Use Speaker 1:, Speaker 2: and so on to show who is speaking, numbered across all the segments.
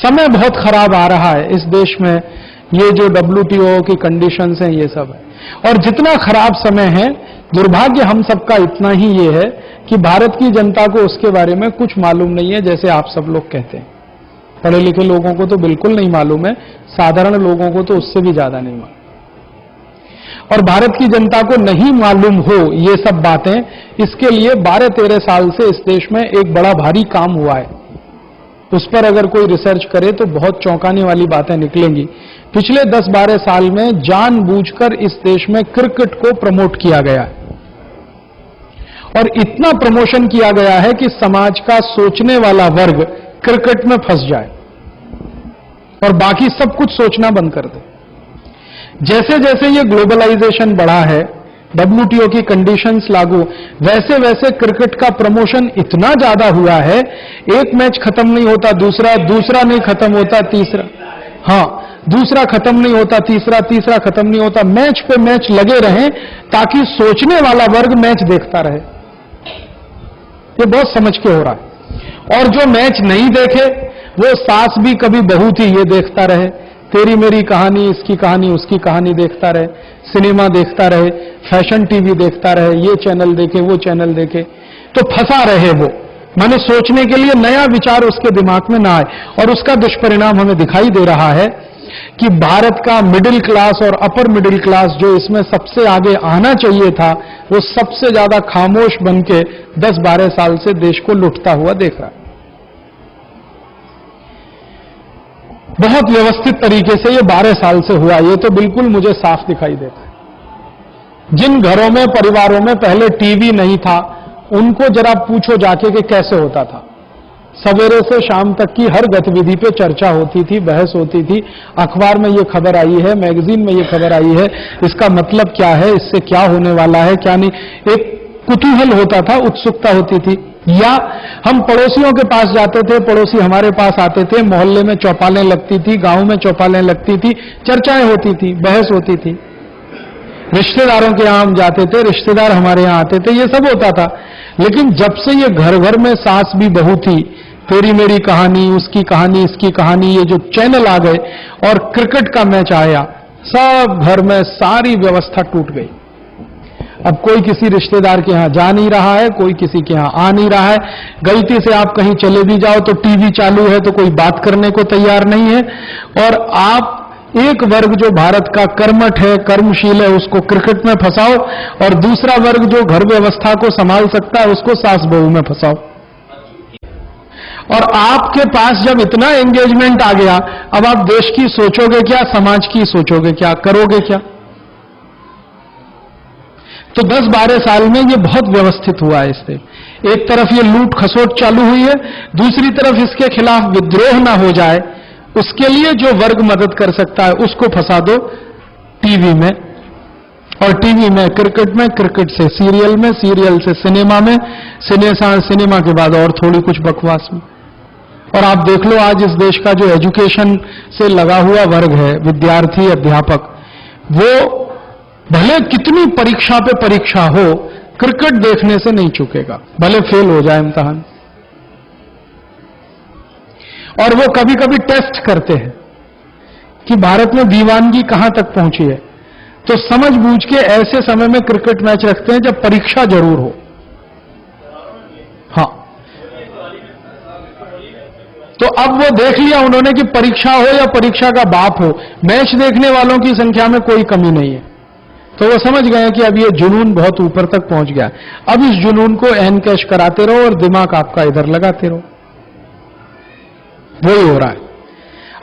Speaker 1: समय बहुत खराब आ रहा है इस देश में, ये जो WTO की कंडीशंस हैं ये सब है। और जितना खराब समय है, दुर्भाग्य हम सबका इतना ही ये है कि भारत की जनता को उसके बारे में कुछ मालूम नहीं है, जैसे आप सब लोग कहते हैं। पढ़े लिखे लोगों को तो बिल्कुल नहीं मालूम है, साधारण लोगों को तो उससे भी ज्यादा नहीं मालूम। और भारत की जनता को नहीं मालूम हो ये सब बातें, इसके लिए 12-13 साल से इस देश में एक बड़ा भारी काम हुआ है। उस पर अगर कोई रिसर्च करे तो बहुत चौंकाने वाली बातें निकलेंगी। पिछले 10-12 साल में जानबूझकर इस देश में क्रिकेट को प्रमोट किया गया है, और इतना प्रमोशन किया गया है कि समाज का सोचने वाला वर्ग क्रिकेट में फंस जाए और बाकी सब कुछ सोचना बंद कर दे। जैसे जैसे ये ग्लोबलाइजेशन बढ़ा है, WTO की कंडीशंस लागू, वैसे वैसे क्रिकेट का प्रमोशन इतना ज्यादा हुआ है, एक मैच खत्म नहीं होता दूसरा, दूसरा नहीं खत्म होता तीसरा, हाँ दूसरा खत्म नहीं होता तीसरा, तीसरा खत्म नहीं होता, मैच पे मैच लगे रहें ताकि सोचने वाला वर्ग मैच देखता रहे। ये बहुत समझ के हो रहा है। और जो मैच नहीं देखे वो सास भी कभी बहू थी ये देखता रहे, तेरी मेरी कहानी, इसकी कहानी उसकी कहानी देखता रहे, सिनेमा देखता रहे, फैशन टीवी देखता रहे, ये चैनल देखे वो चैनल देखे, तो फंसा रहे वो, माने सोचने के लिए नया विचार उसके दिमाग में ना आए। और उसका दुष्परिणाम हमें दिखाई दे रहा है कि भारत का मिडिल क्लास और अपर मिडिल क्लास जो इसमें सबसे आगे आना चाहिए था, वो सबसे ज्यादा खामोश बन के 10-12 साल से देश को लुटता हुआ देख रहा है। बहुत व्यवस्थित तरीके से ये 12 साल से हुआ, ये तो बिल्कुल मुझे साफ दिखाई देता है। जिन घरों में, परिवारों में पहले टीवी नहीं था, उनको जरा पूछो जाके कि कैसे होता था। सवेरे से शाम तक की हर गतिविधि पे चर्चा होती थी, बहस होती थी, अखबार में ये खबर आई है, मैगजीन में ये खबर आई है, इसका मतलब क्या है, इससे क्या होने वाला है, क्या नहीं, एक कुतूहल होता था, उत्सुकता होती थी। या हम पड़ोसियों के पास जाते थे, पड़ोसी हमारे पास आते थे, मोहल्ले में चौपालें लगती थी, गांव में चौपालें लगती थी, चर्चाएं होती थी, बहस होती थी। रिश्तेदारों के यहां हम जाते थे, रिश्तेदार हमारे यहां आते थे, ये सब होता था। लेकिन जब से ये घर घर में सास भी बहू थी, तेरी मेरी कहानी, उसकी कहानी, इसकी कहानी, ये जो चैनल आ गए और क्रिकेट का मैच आया, सब घर में सारी व्यवस्था टूट गई। अब कोई किसी रिश्तेदार के यहां जा नहीं रहा है, कोई किसी के यहां आ नहीं रहा है। गलती से आप कहीं चले भी जाओ तो टीवी चालू है तो कोई बात करने को तैयार नहीं है। और आप एक वर्ग जो भारत का कर्मठ है, कर्मशील है, उसको क्रिकेट में फंसाओ, और दूसरा वर्ग जो घर व्यवस्था को संभाल सकता है उसको सास बहू में फंसाओ। और आपके पास जब इतना एंगेजमेंट आ गया, अब आप देश की सोचोगे क्या, समाज की सोचोगे क्या, करोगे क्या? तो 10-12 साल में ये बहुत व्यवस्थित हुआ है। इससे एक तरफ ये लूट खसोट चालू हुई है, दूसरी तरफ इसके खिलाफ विद्रोह ना हो जाए, उसके लिए जो वर्ग मदद कर सकता है उसको फंसा दो टीवी में, और टीवी में क्रिकेट में, क्रिकेट से सीरियल में, सीरियल से सिनेमा में, सिनेमा के बाद और थोड़ी कुछ बकवास में। और आप देख लो आज इस देश का जो एजुकेशन से लगा हुआ वर्ग है, विद्यार्थी, अध्यापक, वो भले कितनी परीक्षा पे परीक्षा हो, क्रिकेट देखने से नहीं चुकेगा, भले फेल हो जाए इम्तिहान। और वो कभी कभी टेस्ट करते हैं कि भारत में दीवानगी कहां तक पहुंची है, तो समझ बूझ के ऐसे समय में क्रिकेट मैच रखते हैं जब परीक्षा जरूर हो। हाँ, तो अब वो देख लिया उन्होंने कि परीक्षा हो या परीक्षा का बाप हो, मैच देखने वालों की संख्या में कोई कमी नहीं है। तो वो समझ गए कि अब ये जुनून बहुत ऊपर तक पहुंच गया, अब इस जुनून को एहन कैश कराते रहो और दिमाग आपका इधर लगाते रहो। वही हो रहा है।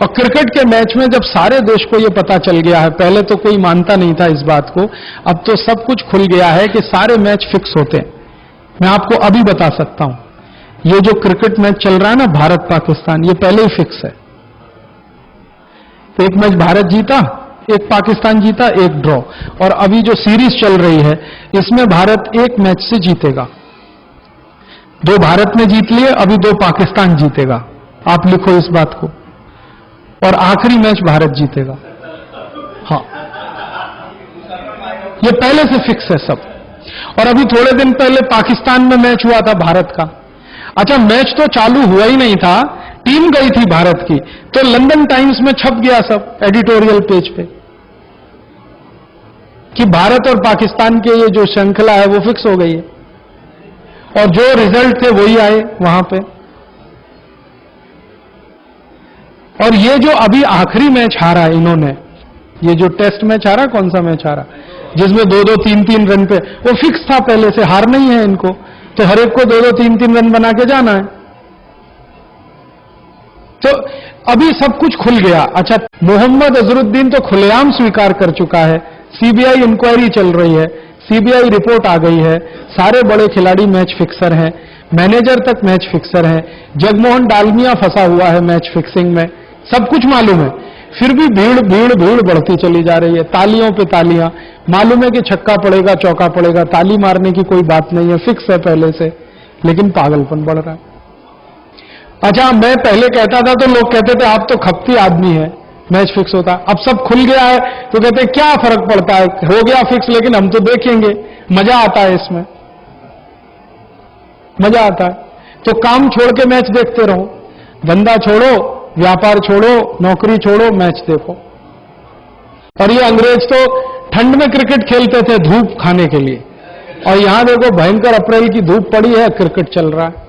Speaker 1: और क्रिकेट के मैच में जब सारे देश को ये पता चल गया है, पहले तो कोई मानता नहीं था इस बात को, अब तो सब कुछ खुल गया है कि सारे मैच फिक्स होते हैं। मैं आपको अभी बता सकता हूं, ये जो क्रिकेट मैच चल रहा है ना भारत पाकिस्तान, ये पहले ही फिक्स है। एक मैच भारत जीता, एक पाकिस्तान जीता, एक ड्रॉ। और अभी जो सीरीज चल रही है इसमें भारत एक मैच से जीतेगा, 2 भारत ने जीत लिए, अभी 2 पाकिस्तान जीतेगा। आप लिखो इस बात को, और आखिरी मैच भारत जीतेगा। हाँ, ये पहले से फिक्स है सब। और अभी थोड़े दिन पहले पाकिस्तान में मैच हुआ था भारत का। अच्छा, मैच तो चालू हुआ ही नहीं था, टीम गई थी भारत की, तो लंदन टाइम्स में छप गया सब एडिटोरियल पेज पे कि भारत और पाकिस्तान के ये जो श्रृंखला है वो फिक्स हो गई है, और जो रिजल्ट थे वही आए वहां पे। और ये जो अभी आखिरी मैच हारा इन्होंने, ये जो टेस्ट मैच हारा, कौन सा मैच हारा जिसमें 2-2, 3-3 रन पे, वो फिक्स था पहले से, हार नहीं है इनको, तो हर एक को 2-2, 3-3 रन बना के जाना है। तो अभी सब कुछ खुल गया। अच्छा, मोहम्मद अजहरुद्दीन तो खुलेआम स्वीकार कर चुका है, सीबीआई इंक्वायरी चल रही है, सीबीआई रिपोर्ट आ गई है, सारे बड़े खिलाड़ी मैच फिक्सर हैं, मैनेजर तक मैच फिक्सर हैं, जगमोहन डालमिया फंसा हुआ है मैच फिक्सिंग में, सब कुछ मालूम है। फिर भी भीड़ भीड़ भीड़ बढ़ती चली जा रही है, तालियों पे तालियां। मालूम है कि छक्का पड़ेगा, चौका पड़ेगा, ताली मारने की कोई बात नहीं है, फिक्स है पहले से, लेकिन पागलपन बढ़ रहा है। अच्छा, मैं पहले कहता था तो लोग कहते थे आप तो खपती आदमी है, मैच फिक्स होता। अब सब खुल गया है तो कहते हैं क्या फर्क पड़ता है, हो गया फिक्स, लेकिन हम तो देखेंगे, मजा आता है इसमें, मजा आता है। तो काम छोड़ के मैच देखते रहो, धंधा छोड़ो, व्यापार छोड़ो, नौकरी छोड़ो, मैच देखो। और ये अंग्रेज तो ठंड में क्रिकेट खेलते थे धूप खाने के लिए, और यहां देखो भयंकर अप्रैल की धूप पड़ी है, क्रिकेट चल रहा है।